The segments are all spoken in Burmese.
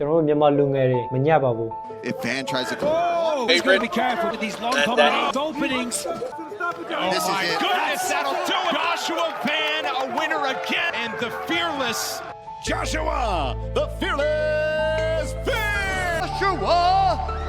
ကျွန်တော်တို့မြန်မာလူငယ်တွေမညံ့ပါဘူး If Van tries to go, He's got to be careful with these long openings. This is My it. goodness, that'll do it. Joshua Van, a winner again, and the fearless Joshua, the fearless Van. Joshua,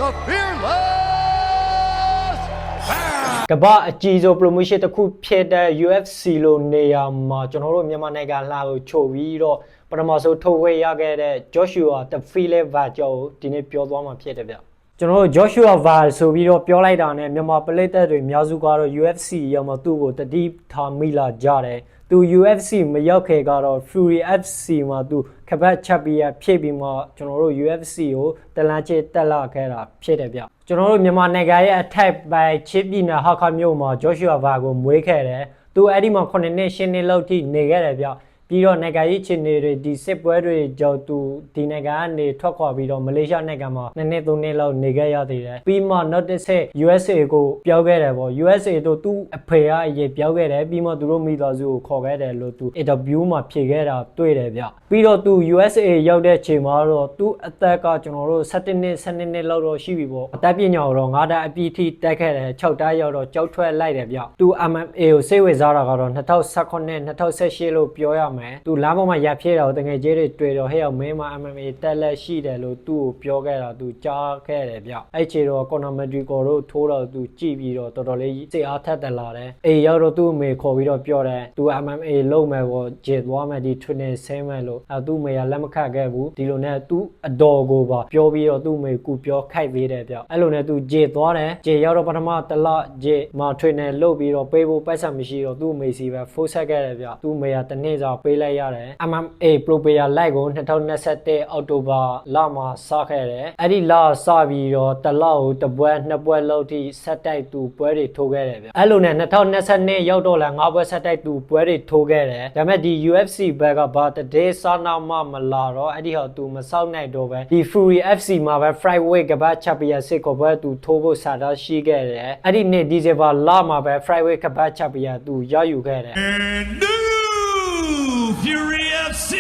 the fearless Van. ကမ္ဘာအကြီးဆုံး promotion တစ်ခုဖြစ်တဲ့ UFC လို့နေရာမှာကျွန်တော်တို့မြန်မာနိုင်ငံလာကိုချုပ်ပြီးတော့ပထမဆုံးထုတ်ဝေရခဲ့တဲ့ Joshua the Fearless Van ကြောင့်ဒီနေ့ပြောသွားမှာဖြစ်တယ်ဗျကျွန်တော်တို့ Joshua Van ဆိုပြီးတော့ပြောလိုက်တာနဲ့မြန်မာပရိသတ်တွေအများစုကတော့ UFC ရောက်မှသူ့ကိုတတိထားမိလာကြတယ်သူ UFC မရောက်ခဲ့ကတော့ Fury FC မှာသူခပတ်ချက်ပြီးဖြည့်ပြီးမှကျွန်တော်တို့ UFC ကိုတလန်းချစ်တက်လာခဲ့တာဖြစ်တယ်ဗျကျွန်တော်တို့မြန်မာနိုင်ငံရဲ့အထက်ပိုင်းချစ်ပြည်နယ်ဟာခမြို့မှာ Joshua Van ကိုမွေးခဲ့တယ်သူအဲ့ဒီမှာ9နှစ်10နှစ်လောက်ထိနေခဲ့တယ်ဗျပြီးတော့နိုင်ငံရေးချင်းတွေဒီစစ်ပွဲတွေကြောင့်သူဒီနိုင်ငံကနေထွက်ခွာပြီးတော့မလေးရှားနိုင်ငံမှာ2နှစ်3နှစ်လောက်နေခဲ့ရသေးတယ်ပြီးမှနောက်တစ်ဆက် USA ကိုပြောင်းခဲ့တယ်ပေါ့ USA တို့သူ့အဖေကအရင်ပြောင်းခဲ့တယ်ပြီးမှသူတို့မိသားစုကိုခေါ်ခဲ့တယ်လို့သူ interview မှာဖြေခဲ့တာတွေ့တယ်ဗျပြီးတော့သူ USA ရောက်တဲ့ချိန်မှာတော့သူ့အသက်ကကျွန်တော်တို့17နှစ်12နှစ်လောက်တော့ရှိပြီပေါ့အသက်ပညာတော့9တန်းအပြည့်ထိတက်ခဲ့တယ်6တန်းရောက်တော့ကြောက်ထွက်လိုက်တယ်ဗျသူ MMA ကိုစိတ်ဝင်စားတာကတော့2019 2018လို့ပြောရမယ်သူလမ်းပေါ်မှာရပ်ဖြဲတာကိုတကယ်ကြီးတွေတွေ့တော့ဟဲ့အောင်မင်းမ MMA တက်လက်ရှိတယ်လို့သူ့ကိုပြောခဲ့တာသူကြားခဲ့တယ်ဗျအဲ့ချေတော့ Conor McGregor တို့ထိုးတော့သူကြည့်ပြီးတော့တော်တော်လေးစိတ်အားထက်တက်လာတယ်အေးရောက်တော့သူ့အမေခေါ်ပြီးတော့ပြောတယ်သူ MMA လုပ်မယ်ပေါ့ဂျစ်သွားမယ်ဒီ training ဆင်းမယ်လို့သူ့အမေကလက်မခတ်ခဲ့ဘူးဒီလိုနဲ့သူ့အတော်ကိုပါပြောပြီးတော့သူ့အမေကူပြောခိုက်သေးတယ်ဗျအဲ့လိုနဲ့သူဂျစ်သွားတယ်ဂျစ်ရောက်တော့ပထမတစ်လဂျစ်မှာ training လုပ်ပြီးတော့ပေးဖို့ပိုက်ဆံမရှိတော့သူ့အမေစီပဲဖိုးဆက်ခဲ့တယ်ဗျသူ့အမေကတနေ့စာပေးလိုက်ရတယ် MMA Pro Player Live ကို2021အောက်တိုဘာလမှာစခဲ့တယ်အဲ့ဒီလစပြီးတော့တစ်လကိုတစ်ပွဲနှစ်ပွဲလောက်ထိဆက်တိုက်သူပွဲတွေထိုးခဲ့တယ်ဗျအဲ့လိုနဲ့2022ရောက်တော့လဲ5ပွဲဆက်တိုက်သူပွဲတွေထိုးခဲ့တယ်ဒါပေမဲ့ဒီ UFC ဘက်ကဘာတဒေးစာနာမမလာတော့အဲ့ဒီဟာသူမစောက်နိုင်တော့ပဲဒီ Fury FC မှာပဲ Flyweight ကပတ်ချပ်ပြီးစစ်ကိုပွဲသူထိုးဖို့စာသားရှိခဲ့တယ်အဲ့ဒီနေ့ဒီဇင်ဘာလမှာပဲ Flyweight ကပတ်ချပ်ပြီးသူရယူခဲ့တယ် Fury FC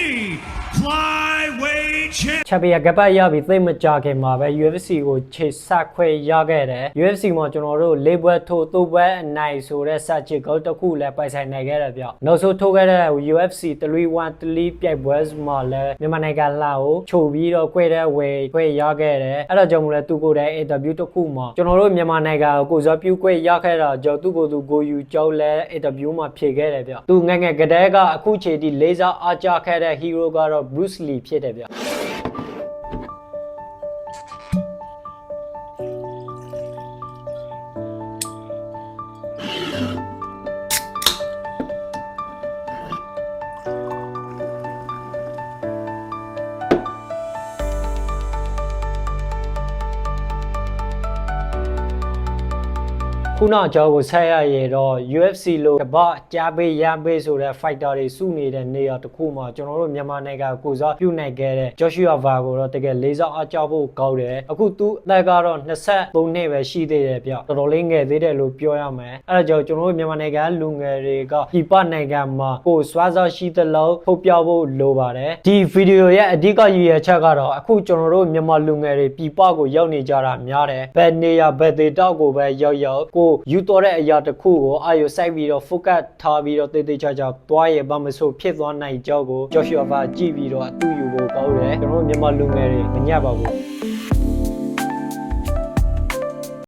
Flyweight Champion. ချက်ပြကပတ်ရပြီးသိမကြခင်မှာပဲ UFC ကိုခြေဆက်ခွဲရခဲ့တယ် UFC မှာကျွန်တော်တို့၄ပွဲထိုး၃ပွဲအနိုင်ဆိုတဲ့စချစ်ကောတစ်ခုလည်းပိုင်ဆိုင်နိုင်ခဲ့တယ်ဗျနောက်ဆုံးထိုးခဲ့တဲ့ UFC 313ပြိုင်ပွဲမှာလည်းမြန်မာနိုင်ငံလာကိုချုပ်ပြီးတော့꿰တဲ့ဝယ်꿰ရခဲ့တယ်အဲ့တော့ကြောင့်မလဲသူကိုယ်တိုင် interview တစ်ခုမှာကျွန်တော်တို့မြန်မာနိုင်ငံကိုကိုစားပြု꿰ရခဲ့တာကြောင့်သူကိုယ်သူကိုယူကြောက်လဲ interview မှာဖြေခဲ့တယ်ဗျသူငယ်ငယ်ကတည်းကအခုချိန်ထိလေးစားအားကျခဲ့တဲ့ hero ကတော့ Bruce Lee ဖြစ်တယ်ဗျခုနအကြောင်းကိုဆက်ရရတော့ UFC လို့ကမ္ဘာကြားပေးရမ်းပေးဆိုတဲ့ fighter တွေစုနေတဲ့နေရာတစ်ခုမှာကျွန်တော်တို့မြန်မာနိုင်ငံကိုစားပြုနိုင်ခဲ့တဲ့ Joshua Van ကိုတော့တကယ်လေးစားအားကျဖို့ကောင်းတယ်အခုသူအသက်ကတော့23နှစ်ပဲရှိသေးတယ်ဗျတော်တော်လေးငယ်သေးတယ်လို့ပြောရမယ်အဲဒါကြောင့်ကျွန်တော်တို့မြန်မာနိုင်ငံလူငယ်တွေကပြည်ပနိုင်ငံမှာကိုစွာစားရှိသလောက်ထုတ်ပြဖို့လိုပါတယ်ဒီဗီဒီယိုရဲ့အဓိကရည်ရွယ်ချက်ကတော့အခုကျွန်တော်တို့မြန်မာလူငယ်တွေပြည်ပကိုရောက်နေကြတာများတယ်ဘယ်နေရာဘယ်ဒေသကိုပဲရောက်ကိုယူတော်တဲ့အရာတစ်ခုကိုအာရုံစိုက်ပြီးတော့ focus ထားပြီးတော့တေးသေးချာချာသွားရပါမစို့ဖြစ်သွားနိုင်ကြောင်းကို Joshua Van ကြည့်ပြီးတော့အတူယူဖို့ကောင်းတယ်ကျွန်တော်တို့မြန်မာလူငယ်တွေမညံ့ပါဘူး